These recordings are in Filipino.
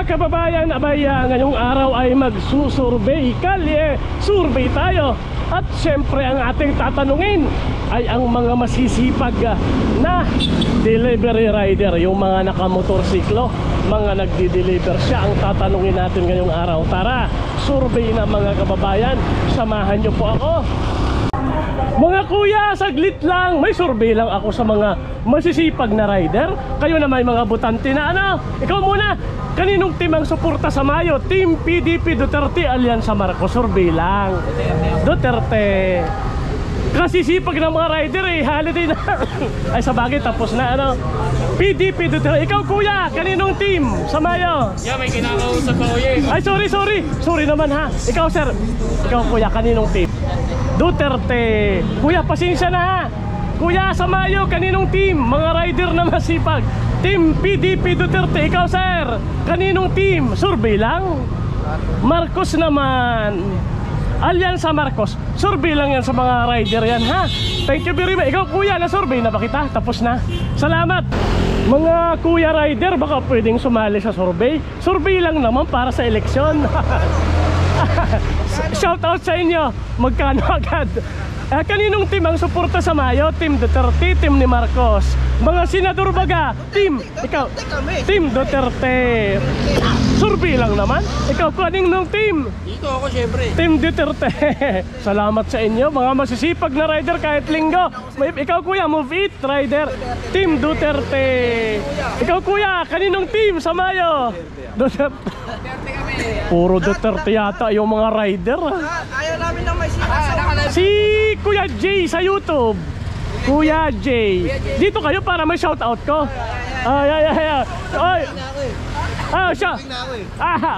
kababayan, abay ngayong araw ay magsusurvey, kalye, survey tayo. At syempre ang ating tatanungin ay ang mga masisipag na delivery rider, yung mga nakamotorsiklo, mga nagdi-deliver siya ang tatanungin natin ngayong araw. Tara, survey na mga kababayan, samahan nyo po ako. Mga kuya, saglit lang, may survey lang ako sa mga masisipag na rider. Kayo na may mga butante na ano. Ikaw muna, kaninong team ang suporta sa Mayo? Team PDP Duterte, Alyansa Marcos. Survey lang. Duterte. Kasi sipag ng mga rider eh, holiday na. Ay sa bagay, tapos na ano. PDP Duterte. Ikaw kuya, kaninong team sa Mayo? Yeah, may kinakausap ako eh. Ay sorry naman ha. Ikaw sir, ikaw kuya, kaninong team? Duterte. Kuya, pasensya na ha. Kuya, sa Mayo, kaninong team? Mga rider na masipag. Team PDP Duterte. Ikaw sir, kaninong team? Survey lang. Marcos naman. Alyansa Marcos. Survey lang yan sa mga rider yan ha. Thank you very much. Ikaw kuya, na-survey na ba kita? Tapos na. Salamat. Mga kuya rider, baka pwedeng sumali sa survey. Survey lang naman para sa eleksyon. Shout out sa inyo. Magkano agad? Kaninong team ang suporta sa Mayo? Team Duterte, team ni Marcos. Mga senador baga, team, ikaw, team Duterte. Survey lang naman. Ikaw, kaninong team? Dito ako syempre. Team Duterte. Salamat sa inyo, mga masisipag na rider kahit linggo. Ikaw kuya, move it, rider. Team Duterte. Ikaw kuya, kaninong team sa Mayo? Duterte. Puro Duterte yata yung mga rider. Ayaw namin na may sinasabi. Si Kuya Jay sa YouTube. Kuya Jay. Dito kayo para may shoutout ko. Ay. Siya.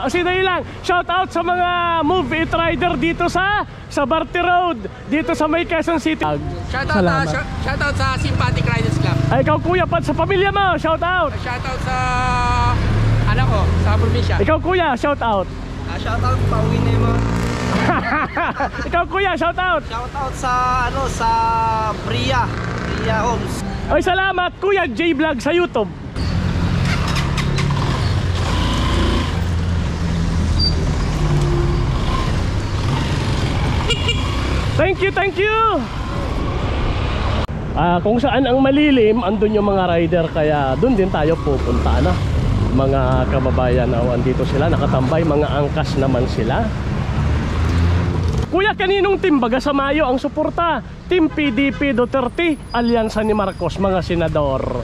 Sino lang. Shoutout sa mga Move It rider dito sa Barte Road, dito sa may Quezon City. Shoutout sa Sympathetic Riders Club. Ay, ikaw kuya, pat sa pamilya mo, shoutout. Shoutout sa anak ko, sa probinsya. Ikaw kuya, shoutout. Shoutout pauwi na mo. Ikaw kuya, shoutout. Shoutout sa sa Bria Homes. Ay, salamat Kuya J Vlog sa YouTube. Thank you. Kung saan ang malilim, andun yung mga rider, kaya dun din tayo pupunta na. Mga kababayan, andito sila nakatambay, mga angkas naman sila. Kuya, kaninong team baga sa Mayo ang suporta? Team PDP Duterte, Alyansa ni Marcos, mga senador.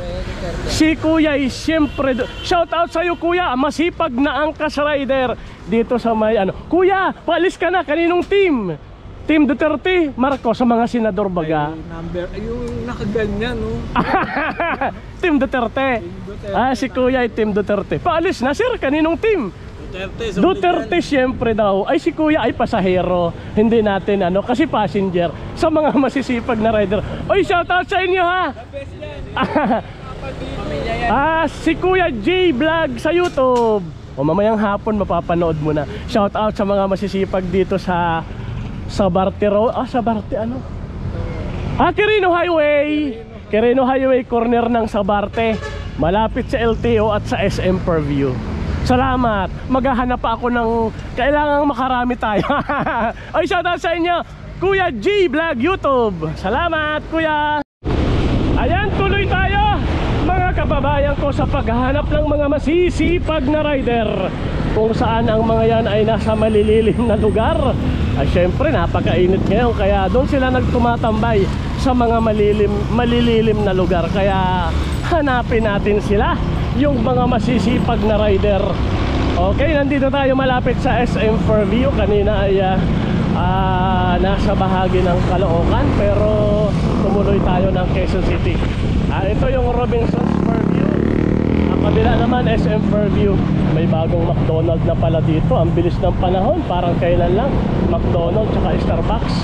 Si Kuya ay siyempre, shout out sa iyo Kuya, masipag na angkas rider dito sa may ano. Kuya, paalis ka na, kaninong team? Team Duterte, Marcos, sa mga senador baga. Yung nakaganyan, no? Team Duterte. Si Kuya ay Team Duterte. Paalis na sir, kaninong team? Duterte siyempre daw. Ay si Kuya ay pasahero. Hindi natin kasi passenger. Sa mga masisipag na rider. Oy, shout out sa inyo ha. Si Kuya J Vlog sa YouTube. O mamayang hapon mapapanood mo na. Shout out sa mga masisipag dito sa Barte Road. Sa Barte Quirino Highway. Quirino Highway, corner ng Sabarte. Malapit sa LTO at sa SM Purview. Salamat. Maghahanap pa ako ng kailangang makarami tayo. Ay, shoutout sa inyo Kuya G Vlog YouTube. Salamat Kuya. Ayan, tuloy tayo mga kababayan ko sa paghahanap ng mga masisipag na rider, kung saan ang mga yan ay nasa malililim na lugar. Syempre napakainit ngayon, kaya doon sila nagtumatambay sa mga malililim na lugar. Kaya hanapin natin sila, yung mga masisipag na rider. Okay, nandito tayo malapit sa SM Fairview. Kanina ay nasa bahagi ng Caloocan, pero tumuloy tayo ng Quezon City. Ito yung Robinson's Fairview. Ang kabila naman SM Fairview. May bagong McDonald's na pala dito. Ang bilis ng panahon, parang kailan lang. McDonald's tsaka Starbucks.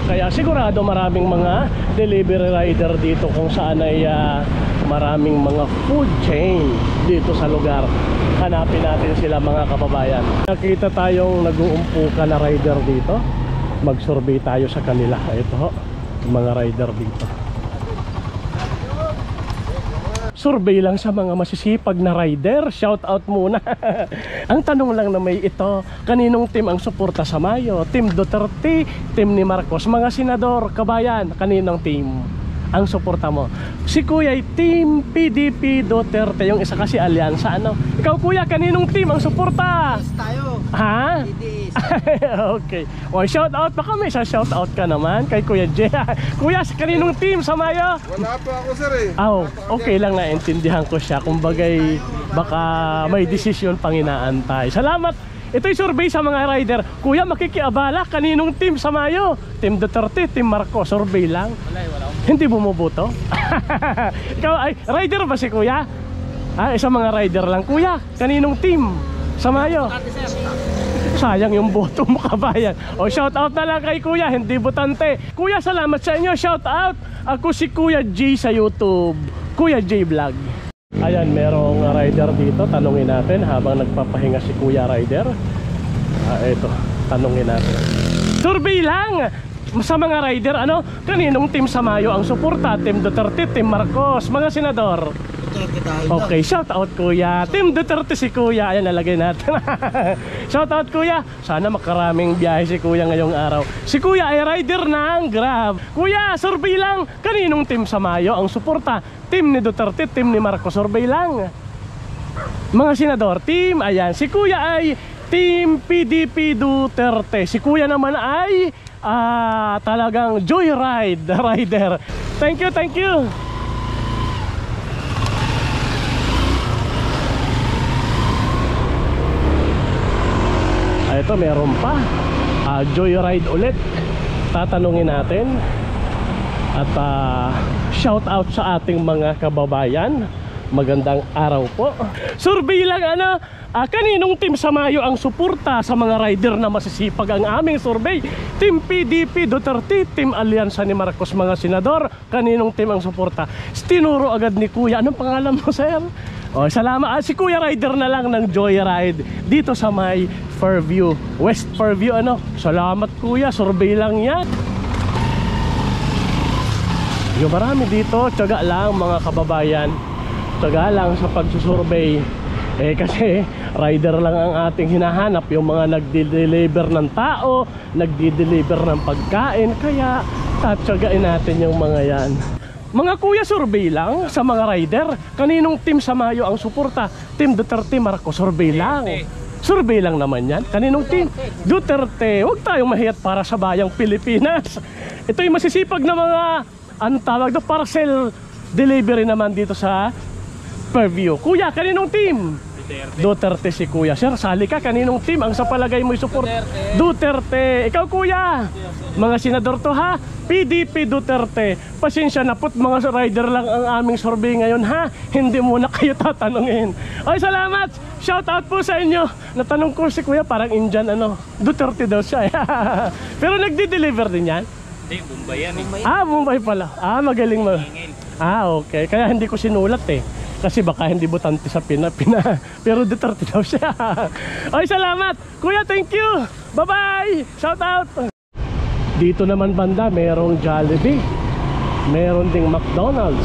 Kaya sigurado maraming mga delivery rider dito, kung saan ay maraming mga food chain dito sa lugar. Hanapin natin sila mga kababayan. Nakita tayong nag-uumpukan na rider dito. Mag-survey tayo sa kanila. Ito ho, mga rider dito. survey lang sa mga masisipag na rider. Shout out muna. Ang tanong lang na may ito, kaninong team ang suporta sa Mayo? Team Duterte, team ni Marcos? Mga senador, kabayan, kaninong team ang suporta mo? Si Kuya ay Team PDP Duterte, yung isa kasi alyansa, ano? Ikaw Kuya, kaninong team ang suporta? Tayo. Ha? Hindi. Okay. O shout out, baka may isa shout out ka naman kay Kuya J. Kuya, kaninong team sa Mayo? Wala pa ako sir eh. Okay lang, naintindihan ko siya. Kumbagay, baka may desisyon pang inaantay. Salamat. Ito'y survey sa mga rider. Kuya, makikiabala, kaninong team sa Mayo? Team Duterte, Team Marcos, survey lang. Wala. Hindi bumuboto? Ikaw ay rider ba si Kuya? Isa mga rider lang. Kuya, kaninong team sa Mayo? Sayang yung boto mo, kabayan. O shout out na lang kay Kuya, hindi botante. Kuya, salamat sa inyo, shout out. Ako si Kuya J sa YouTube, Kuya J Vlog. Ayan, merong rider dito. Tanungin natin habang nagpapahinga si Kuya Rider. Ito, tanungin natin. Survey lang sa mga rider, ano? Kaninong team sa Mayo ang suporta? Team Duterte, Team Marcos, mga senador? Okay, shout out Kuya. Team Duterte si Kuya. Ayan, nalagay natin. Shout out Kuya. Sana makaraming biyahe si Kuya ngayong araw. Si Kuya ay rider ng Grab. Kuya, survey lang. Kaninong team sa Mayo ang suporta? Team ni Duterte, team ni Marcos, survey lang. Mga senador, team, ayan. Si Kuya ay Team PDP Duterte. Si Kuya naman ay talagang joyride rider. Thank you, thank you. Ito, meron pa. Joyride ulit. Tatanungin natin. At shout out sa ating mga kababayan. Magandang araw po. Survey lang, ano? Kaninong team sa Mayo ang suporta sa mga rider na masisipag? Ang aming survey, Team PDP Duterte, Team Alyansa ni Marcos, mga senador. Kaninong team ang suporta? Tinuro agad ni Kuya. Anong pangalan mo, sir? O, salamat. Si Kuya Rider na lang ng Joyride dito sa may Fairview, West Fairview, ano? Salamat Kuya, survey lang yan. Yung marami dito, tiyaga lang mga kababayan. Tiyaga lang sa pagsusurvey. Kasi rider lang ang ating hinahanap. Yung mga nagdi-deliver ng tao, nagdi-deliver ng pagkain. Kaya tatyagain natin yung mga yan. Mga Kuya, survey lang sa mga rider. Kaninong team sa Mayo ang suporta? Team Duterte, Marcos, survey lang. Survey lang naman yan. Kaninong team? Duterte. Huwag tayong mahiyat para sa bayang Pilipinas. Ito yung masisipag na mga, ano tawag doon, parcel delivery naman dito sa Fairview. Kuya, kaninong team? Duterte si Kuya. Sir, sali ka, kaninong team ang sa palagay mo support? Duterte. Ikaw Kuya, mga senador to ha? PDP Duterte. Pasensya na po't mga rider lang ang aming survey ngayon ha. Hindi muna kayo tatanungin. Ay, salamat. Shout out po sa inyo. Natanong ko si Kuya, parang Indian, ano, Duterte daw siya. Pero nagdi-deliver din yan? Hindi, Bombay yan eh. Bombay pala. Magaling mo. Okay. Kaya hindi ko sinulat eh. Kasi baka hindi botante sa Pina. Pero Duterte daw siya. Ay, salamat. Kuya, thank you. Bye-bye. Shout out. Dito naman banda, merong Jollibee. Meron ding McDonald's.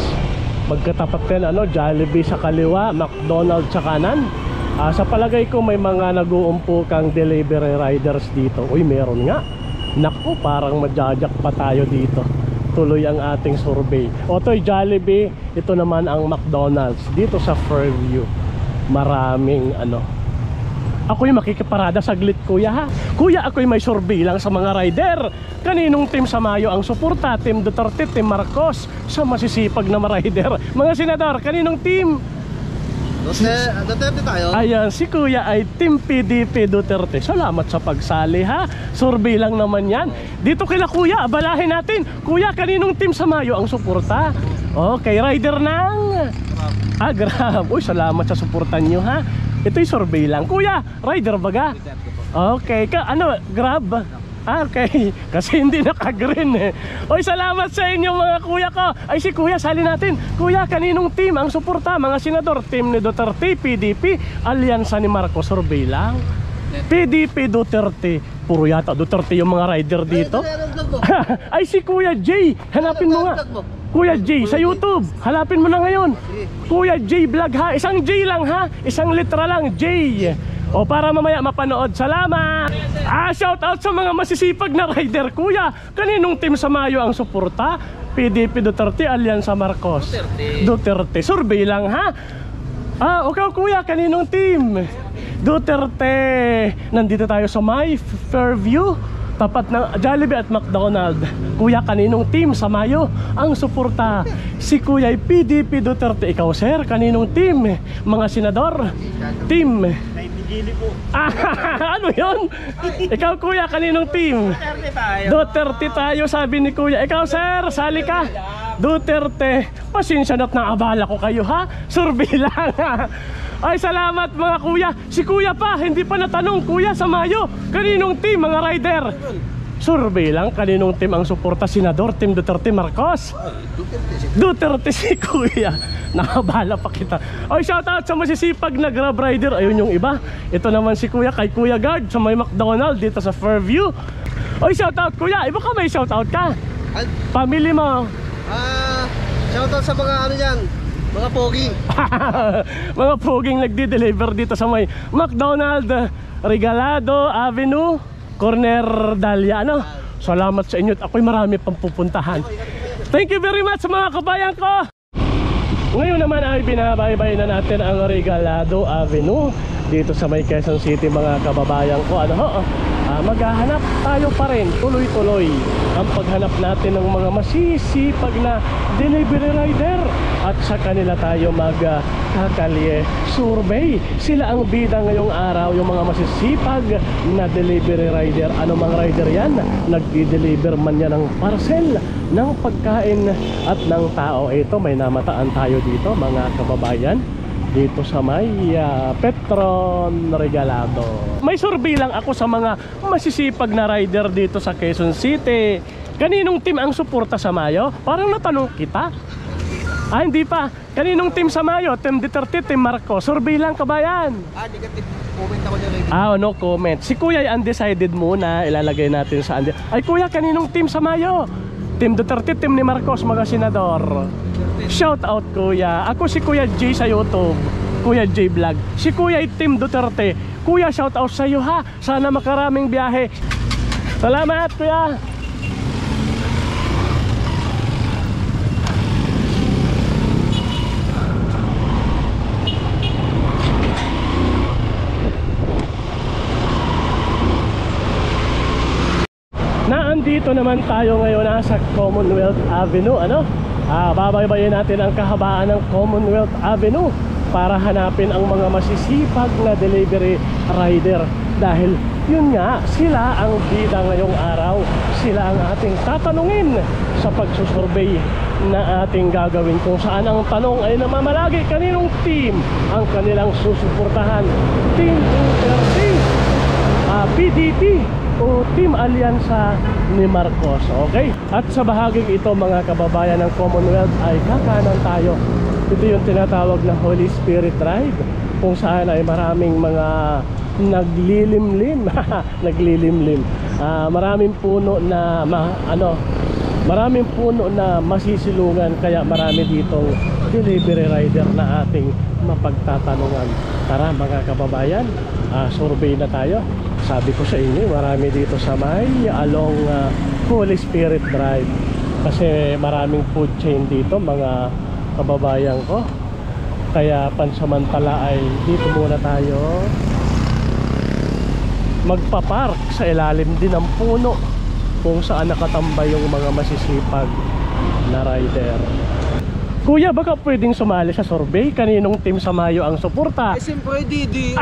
Magkatapat din, ano, Jollibee sa kaliwa, McDonald's sa kanan. Sa palagay ko may mga nag-uumpukang delivery riders dito. Uy, meron nga. Naku, parang majajak pa tayo dito. Tuloy ang ating survey. Oto'y Jollibee, ito naman ang McDonald's dito sa Fairview. Maraming ano. Ako'y makikiparada saglit Kuya ha. Kuya, ako'y may survey lang sa mga rider. Kaninong team sa Mayo ang suporta? Team Duterte, Team Marcos, sa masisipag na rider. Mga senador, kaninong team? Duterte tayo. Ayan, si Kuya ay Team PDP Duterte. Salamat sa pagsali ha. Survey lang naman yan. Dito kila Kuya, abalahin natin. Kuya, kaninong team sa Mayo ang suporta? Okay, rider ng Grab. Uy, salamat sa suportan nyo ha. Ito'y survey lang. Kuya, rider baga? Okay, ano, Grab? Okay, kasi hindi naka-green eh. Oy, salamat sa inyo mga kuya ko. Ay, si Kuya, sali natin. Kuya, kaninong team ang suporta? Mga senador, team ni Duterte, PDP, Alyansa ni Marcos, survey lang. PDP Duterte. Puro yata Duterte yung mga rider dito. Ay, si Kuya J, hanapin mo nga. Kuya J sa YouTube. Hanapin mo na ngayon. Kuya J Vlog ha. Isang J lang ha. Isang litra lang J. O para mamaya mapanood. Salamat. Shout out sa mga masisipag na rider. Kuya, kaninong team sa Mayo ang suporta? PDP Duterte, Alyansa Marcos. Duterte. Survey lang ha. Okay kuya, kaninong team? Duterte. Nandito tayo sa My Fairview, tapat ng Jollibee at McDonald. Kuya, kaninong team sa Mayo ang suporta? Si Kuya ay PDP Duterte. Ikaw sir, kaninong team? Mga senador? Team ano yun? Ikaw kuya, kaninong team? Duterte tayo, sabi ni kuya. Ikaw sir, sali ka. Duterte. Pasensya na't naabala ko kayo ha. Survey lang ha. Ay salamat mga kuya. Si kuya pa, hindi pa natanong kuya sa Mayo. Kaninong team mga rider? Survey lang, kaninong team ang suporta? Senador, Team Duterte, Marcos? Duterte si kuya. Nakabala pa kita. Ay shoutout sa masisipag na Grab rider. Ayun yung iba. Ito naman si kuya kay Kuya Guard sa may McDonald dito sa Fairview. Ay shoutout kuya. Iba ka may shoutout ka? Family mo. Shoutout sa mga ano dyan, mga pogi. Mga poging nagdi-deliver dito sa may McDonald, Regalado Avenue, Corner Dalia. Ano? Salamat sa inyo. Ako'y marami pang pupuntahan. Thank you very much mga kabayan ko. Ngayon naman ay binabaybay na natin ang Regalado Avenue dito sa may Quezon City mga kababayan ko. Maghahanap tayo pa rin tuloy-tuloy ang paghanap natin ng mga masisipag na delivery rider at sa kanila tayo magkakalye survey. Sila ang bida ngayong araw, yung mga masisipag na delivery rider. Ano mga rider yan? Nagdi-deliver man yan ng parcel, ng pagkain at ng tao. Ito may namataan tayo dito mga kababayan, dito sa may Petron Regalado. May survey lang ako sa mga masisipag na rider dito sa Quezon City. Kaninong team ang suporta sa Mayo? Parang natanong kita. Hindi pa. Kaninong team sa Mayo? Team Duterte, Team Marcos? Survey lang kabayan. Negative comment ako dyan. No comment. Si kuya ay undecided muna. Ilalagay natin sa Ay kuya, kaninong team sa Mayo? Team Duterte, team ni Marcos, mga senador. Shout out kuya. Ako si Kuya J sa YouTube, Kuya J Vlog. Si kuya ay team Duterte. Kuya, shout out sa iyo ha. Sana makaraming biyahe. Salamat kuya. Naandito naman tayo ngayon sa Commonwealth Avenue. Babaybayin natin ang kahabaan ng Commonwealth Avenue para hanapin ang mga masisipag na delivery rider. Dahil yun nga, sila ang bida ngayong araw. Sila ang ating tatanungin sa pagsusurvey na ating gagawin. Kung saan ang tanong ay namamalagi, kaninong team ang kanilang susuportahan? Team Duterte, PDP o Team Alyansa ni Marcos. Okay? At sa bahaging ito mga kababayan ng Commonwealth ay kakanan tayo. Ito yung tinatawag na Holy Spirit Drive, kung saan ay maraming mga naglilimlim. Naglilimlim. Maraming puno na maraming puno na masisilungan, kaya marami ditong delivery rider na ating mapagtatanungan. Tara mga kababayan, survey na tayo. Sabi ko sa inyo, marami dito sa may along Holy Spirit Drive, kasi maraming food chain dito mga kababayan ko. Kaya pansamantala ay dito muna tayo magpapark sa ilalim din ng puno kung saan nakatambay yung mga masisipag na rider. Kuya, baka pwedeng sumali sa survey? Kaninong team sa Mayo ang suporta? Siyempre, Didi.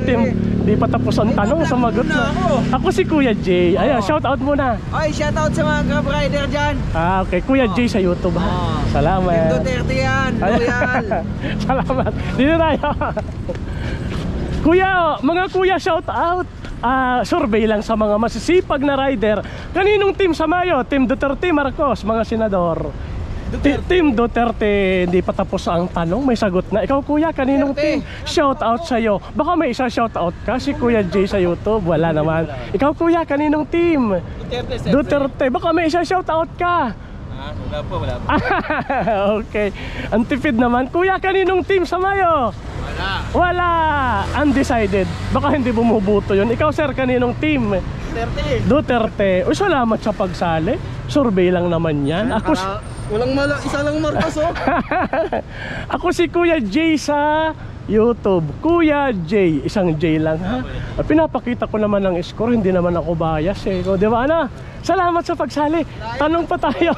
Team, di pa tapos ang tanong, sumagot na. Ako si Kuya J. Ayan, shout out muna. Ay, shoutout sa mga Grab rider dyan. Okay, Kuya J sa YouTube ha. Salamat. Team Duterte yan, loyal. Salamat. Dito tayo. Kuya, mga kuya, shout out. Survey lang sa mga masisipag na rider. Kaninong team sa Mayo? Team Duterte, Marcos, mga senador. Team Duterte. Hindi pa tapos ang tanong, may sagot na. Ikaw kuya, kaninong team? Shout out sa'yo. Baka may isa shout out ka, si Kuya J sa YouTube. Wala naman. Ikaw kuya, kaninong team? Duterte. Baka may isa shout out ka. Wala po. Okay. Ang tipid naman. Kuya, kaninong team sa Mayo? Wala. Undecided. Baka hindi bumubuto yun. Ikaw, sir, kaninong team? Duterte. Uy, salamat sa pagsali. Survey lang naman yan. Ako, Isa lang Marcos, oh. ako si Kuya J sa YouTube. Kuya J. Isang J lang, ha? Pinapakita ko naman ang score. Hindi naman ako bias, eh. O, di ba, Ana? Salamat sa pagsali. Tanong pa tayo.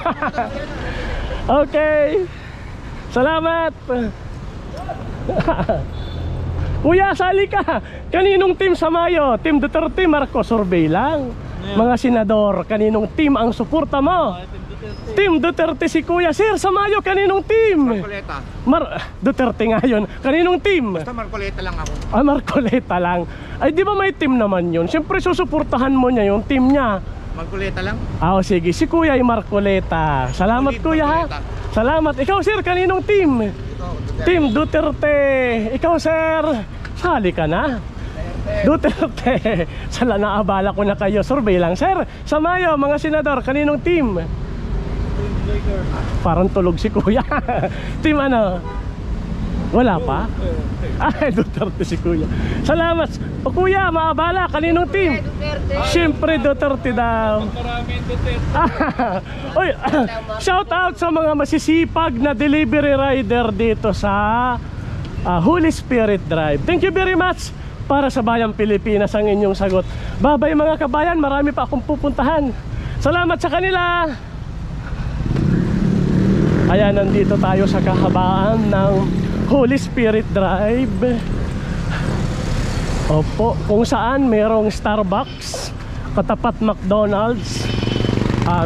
Okay. Salamat. Kuya, sali ka. Kaninong team sa Mayo? Team Duterte, Marcos, survey lang. Mga senador, kaninong team ang suporta mo? Team Duterte si Kuya. Sir, sa Mayo, kaninong team? Marcoleta. Duterte nga yun. Kaninong team? Basta Marcoleta lang ako. Marcoleta lang. Ay, di ba may team naman yun? Siyempre, susuportahan mo niya yung team niya. Marcoleta lang? Sige. Si Kuya ay Marcoleta. Salamat, Ulit, Kuya, ha? Marcoleta. Salamat. Ikaw, sir, kaninong team? Team Duterte. Ikaw, sir, sali ka na. Duterte. Sala, naabala ko na kayo. Survey lang, sir. Sa Mayo, mga senador, kaninong team? Parang tulog si Kuya. Team ano? Wala pa? Ay, Duterte si Kuya. Salamat. O Kuya, maabala, kaninong team? Siyempre Duterte daw. Maraming Duterte. Oy, shout out sa mga masisipag na delivery rider dito sa Holy Spirit Drive. Thank you very much. Para sa Bayang Pilipinas ang inyong sagot. Babay mga kabayan, marami pa akong pupuntahan. Salamat sa kanila. Ayan, nandito tayo sa kahabaan ng Holy Spirit Drive. Opo, kung saan merong Starbucks, katapat McDonald's,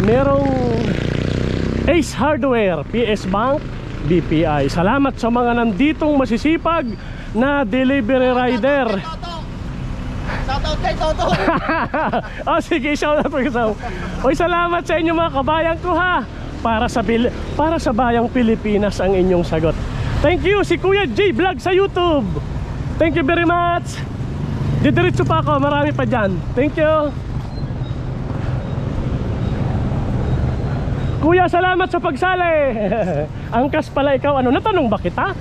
merong Ace Hardware, PS Bank, BPI. Salamat sa mga nanditong masisipag na delivery rider. Shoutout kay Toto. Sige, shoutout ko sa. Oy, salamat sa inyo mga kabayan ko, ha. Para sa Bayang Pilipinas ang inyong sagot. Thank you, si Kuya J Vlog sa YouTube. Thank you very much. Didiretso pa ako, marami pa dyan. Thank you. Kuya, salamat sa pagsali. Angkas pala ikaw, ano, natanong ba kita?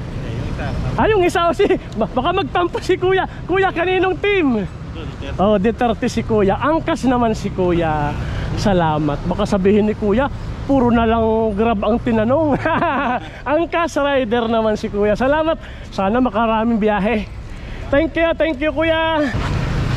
Yung isa o baka magtampo si Kuya. Kuya, kaninong team? Duterte si Kuya. Angkas naman si Kuya. Salamat. Baka sabihin ni Kuya, puro na lang Grab ang tinanong. Angkas rider naman si Kuya. Salamat. Sana makaraming biyahe. Thank you Kuya.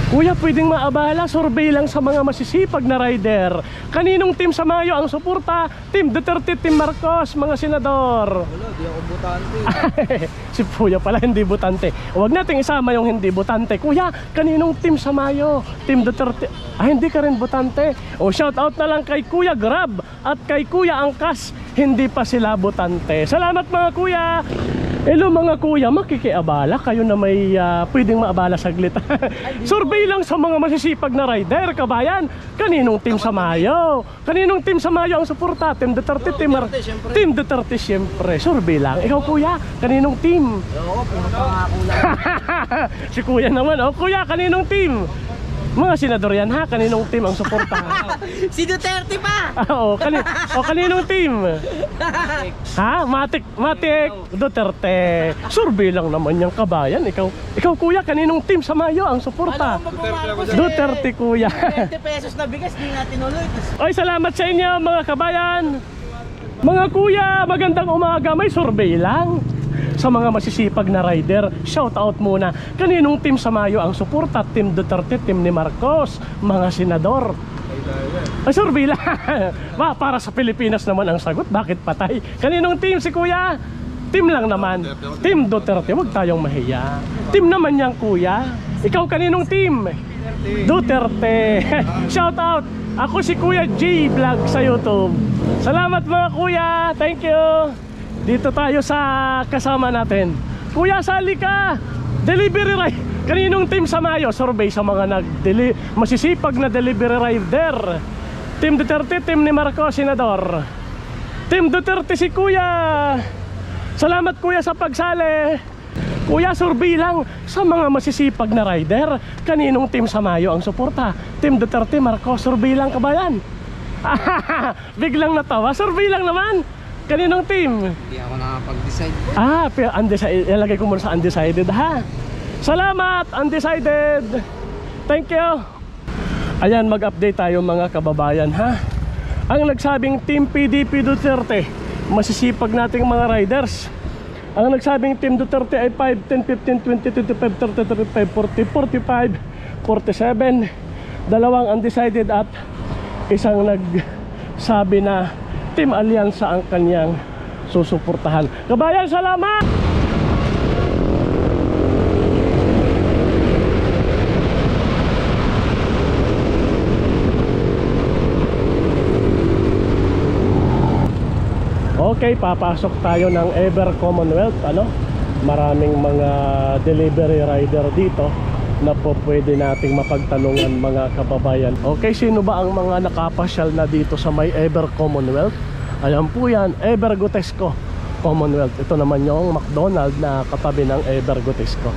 Kuya, pwedeng maabala, survey lang sa mga masisipag na rider. Kaninong team sa Mayo ang suporta? Team Duterte, Team Marcos, mga senador. Wala, di ako butante. Si Kuya pala hindi butante. Huwag nating isama yung hindi butante. Kuya, kaninong team sa Mayo? Team Duterte. Hindi ka rin butante. Shout out na lang kay Kuya Grab at kay Kuya Angkas. Hindi pa sila butante. Salamat mga kuya. Hello mga kuya, makikiabala kayo na may pwedeng maabala saglit. Survey lang sa mga masisipag na rider, kabayan. Kaninong team sa Mayo? Kaninong team sa Mayo ang suporta? Team Duterte, Team Duterte siyempre. Survey lang. Ikaw kuya, kaninong team? Oo, pumunta nga ako lang. Si kuya naman. Kuya, kaninong team? Mga senador yan, ha? Kaninong team ang suporta? Si Duterte pa! Kaninong team? Ha? Matik Duterte. Survey lang naman yung kabayan. Ikaw kuya, kaninong team sa Mayo ang suporta? Duterte kuya. 20 pesos na bigas, di natin uloy. Ay, salamat sa inyo mga kabayan. Mga kuya, magandang umaga. May survey lang sa mga masisipag na rider. Shout out muna. Kaninong team sa Mayo ang suporta? Team Duterte, team ni Marcos, mga senador. Ay, survey lang. Para sa Pilipinas naman ang sagot. Bakit patay? Kaninong team si kuya? Team lang naman. Team Duterte. Huwag tayong mahiya. Team naman yan kuya. Ikaw kaninong team? Duterte. Shout out. Ako si Kuya J Vlog sa YouTube. Salamat mga kuya. Thank you. Dito tayo sa kasama natin. Kuya, sali ka. Delivery rider. Kaninong team sa Mayo? Survey sa mga masisipag na delivery rider. Team Duterte, team ni Marcos, senador. Team Duterte si kuya. Salamat kuya sa pagsali. Kuya, survey lang sa mga masisipag na rider. Kaninong team sa Mayo ang suporta? Team Duterte, Marcos, survey lang kabayan. Biglang natawa. Survey lang naman. Kaninong team? Hindi ako nakapag-decide. Pero undecided. Ilagay ko muna sa undecided ha. Salamat, undecided. Thank you. Ayan, mag-update tayo mga kababayan ha. Ang nagsabing Team PDP Duterte, masisipag nating mga riders. Ang nagsabing Team Duterte ay 5, 10, 15, 20, 25, 30, 35, 40, 47. Dalawang undecided at isang nagsabi na Team Alyansa ang kanyang susuportahan. Kabayan, salamat! Okay, papasok tayo ng Ever Commonwealth. Maraming mga delivery rider dito na po pwede nating mapagtanungan mga kababayan. Okay, sino ba ang mga nakapasyal na dito sa may Ever Commonwealth? Ayan po yan, Ever Gotesco Commonwealth. Ito naman yung McDonald na katabi ng Ever Gotesco.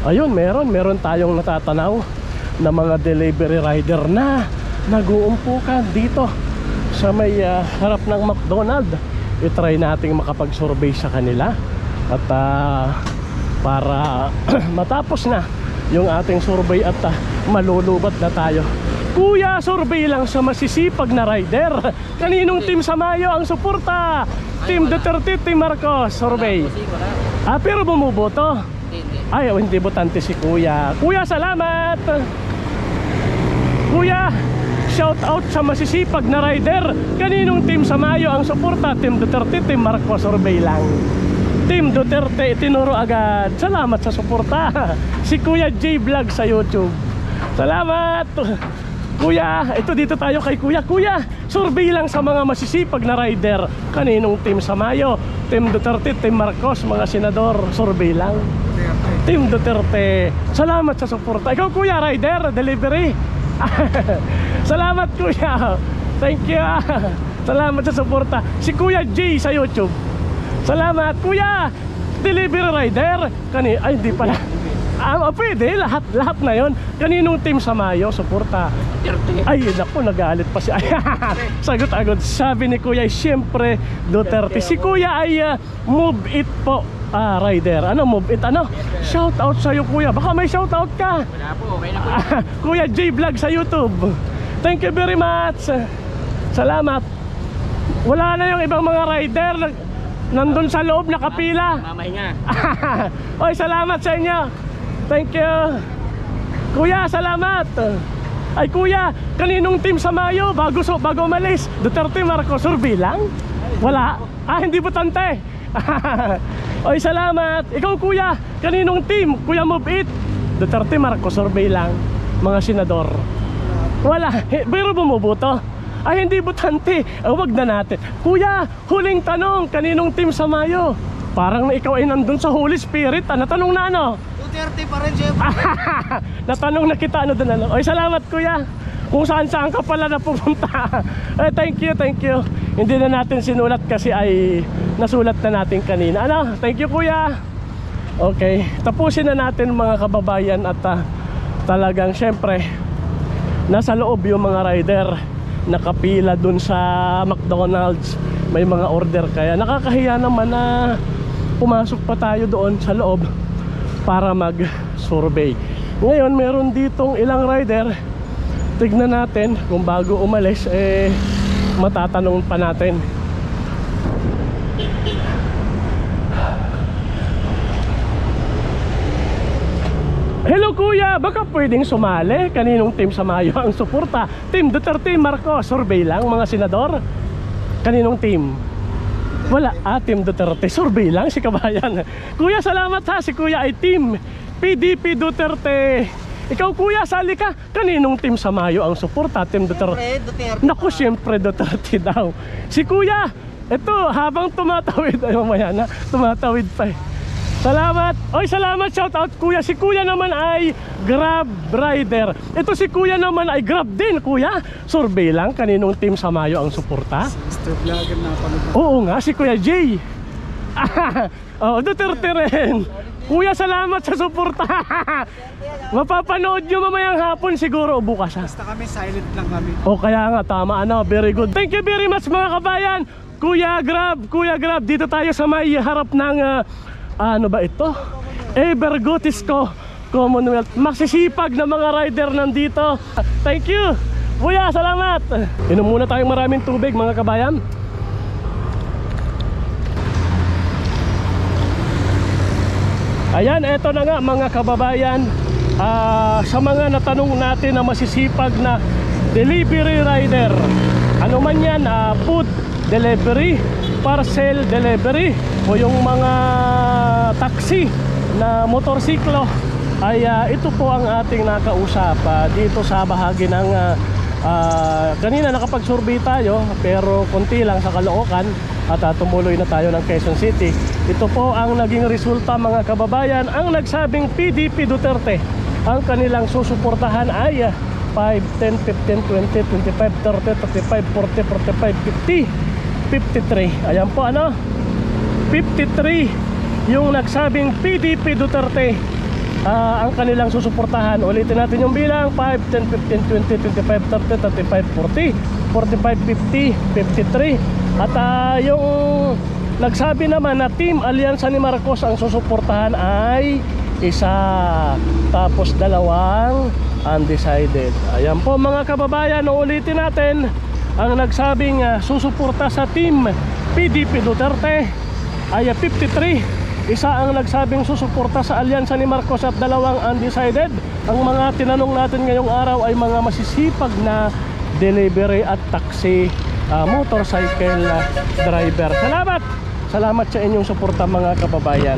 Ayun, meron tayong natatanaw na mga delivery rider na nag-uumpukan dito sa may harap ng McDonald. I-try nating makapag-survey sa kanila at para matapos na yung ating survey at malulubat na tayo. Kuya, survey lang sa masisipag na rider. Kaninong team Samayo ang suporta? Team Duterte, Team Marcos, survey. Pero bumuboto? Ay, hindi botante si Kuya. Kuya, salamat. Kuya, shout out sa masisipag na rider. Kaninong team Samayo ang suporta? Team Duterte, Team Marcos, survey lang. Team Duterte, tinuro agad. Salamat sa suporta. Si Kuya J Vlog sa YouTube. Salamat. Kuya, ito dito tayo kay Kuya. Kuya, survey lang sa mga masisipag na rider. Kaninong team Samayo? Team Duterte, Team Marcos, mga senador, survey lang. Team Duterte. Salamat sa suporta. Ikaw Kuya, rider, delivery. Salamat Kuya. Thank you. Salamat sa suporta. Si Kuya J sa YouTube. Salamat Kuya. Delivery rider. Ay hindi pala. Pwede lahat na yon. Kaninong team Samayo suporta? Ay naku, nagalit pa siya. Sagot agad. Sabi ni Kuya, siyempre Duterte. Si Kuya ay move it po. Rider. Move it Shout out sa iyo Kuya. Baka may shout out ka. Wala po, okay na po. Kuya J Vlog sa YouTube. Thank you very much. Salamat. Wala na yung ibang mga rider nandun sa loob nakapila. Mamahinga. Oy, salamat sa inyo. Thank you. Kuya, salamat. Ay Kuya, kaninong team Samayo bago umalis? Duterte, Marcos, survey lang? Wala. Hindi botante. Oy, salamat. Ikaw Kuya, kaninong team? Kuya Move It? Duterte, Marcos, survey lang. Mga senador. Wala. Pero bumuboto? Hindi botante. Wag na natin. Kuya, huling tanong. Kaninong team Samayo? Parang ikaw ay nandun sa Holy Spirit. Natanong na Duterte pa rin, Jeff. Natanong na kita doon Oy, salamat Kuya. Kung saan ka pala napupunta. Thank you. Hindi na natin sinulat kasi ay nasulat na natin kanina. Thank you Kuya. Okay, tapusin na natin mga kababayan at talagang syempre nasa loob yung mga rider. Nakapila dun sa McDonald's. May mga order kaya nakakahiya naman na pumasok pa tayo doon sa loob para mag-survey. Ngayon meron ditong ilang rider. Tignan natin kung bago umalis matatanong pa natin. Hello Kuya, baka pwedeng sumali? Kaninong team Samayo ang suporta? Team Duterte, Marcos, survey lang mga senador? Kaninong team? Wala. Team Duterte, survey lang si kabayan. Kuya, salamat ha. Si Kuya ay team PDP Duterte. Ikaw Kuya, sali ka. Kaninong team Samayo ang suporta? Team Duterte. Naku, siyempre Duterte daw. Si Kuya, ito habang tumatawid ay mamaya na, tumatawid pa Salamat. Oy, salamat. Shout out Kuya. Si Kuya naman ay Grab rider. Ito si Kuya naman ay Grab din, Kuya. Survey lang, kaninong team Samayo ang suporta? Mr. Vlogger na panood. Oo nga, si Kuya J. Duterte rin. Kuya, salamat sa suporta. Mapapanood nyo mamayang hapon siguro o bukas ha. Basta kami, silent lang kami. O kaya nga, tama ano, very good. Thank you very much mga kabayan. Kuya Grab, dito tayo sa may harap ng ano ba ito? Evergotisco Commonwealth. Magsisipag na mga rider nandito. Thank you. Kuya, salamat. Inom muna tayong maraming tubig mga kabayan. Ayan, eto na nga mga kababayan. Sa mga natanong natin na masisipag na delivery rider, ano man yan, food delivery, parcel delivery, o yung mga taxi na motorsiklo, ay ito po ang ating nakausap dito sa bahagi ng kanina nakapag-survey tayo pero konti lang sa Caloocan at tumuloy na tayo ng Quezon City. Ito po ang naging resulta mga kababayan. Ang nagsabing PDP Duterte ang kanilang susuportahan ay 5, 10, 15, 20, 25, 30, 35, 40, 45, 50, 53. Ayan po ano, 53 yung nagsabing PDP Duterte ang kanilang susuportahan. Ulitin natin yung bilang: 5, 10, 15, 20, 25, 30, 35, 40, 45, 50, 53. At yung nagsabi naman na Team Alyansa ni Marcos ang susuportahan ay isa, tapos dalawang undecided. Ayan po mga kababayan, ulitin natin. Ang nagsabing susuporta sa Team PDP Duterte ay 53. Isa ang nagsabing susuporta sa alyansa ni Marcos at dalawang undecided. Ang mga tinanong natin ngayong araw ay mga masisipag na delivery at taxi motorcycle driver. Salamat sa inyong suporta mga kababayan.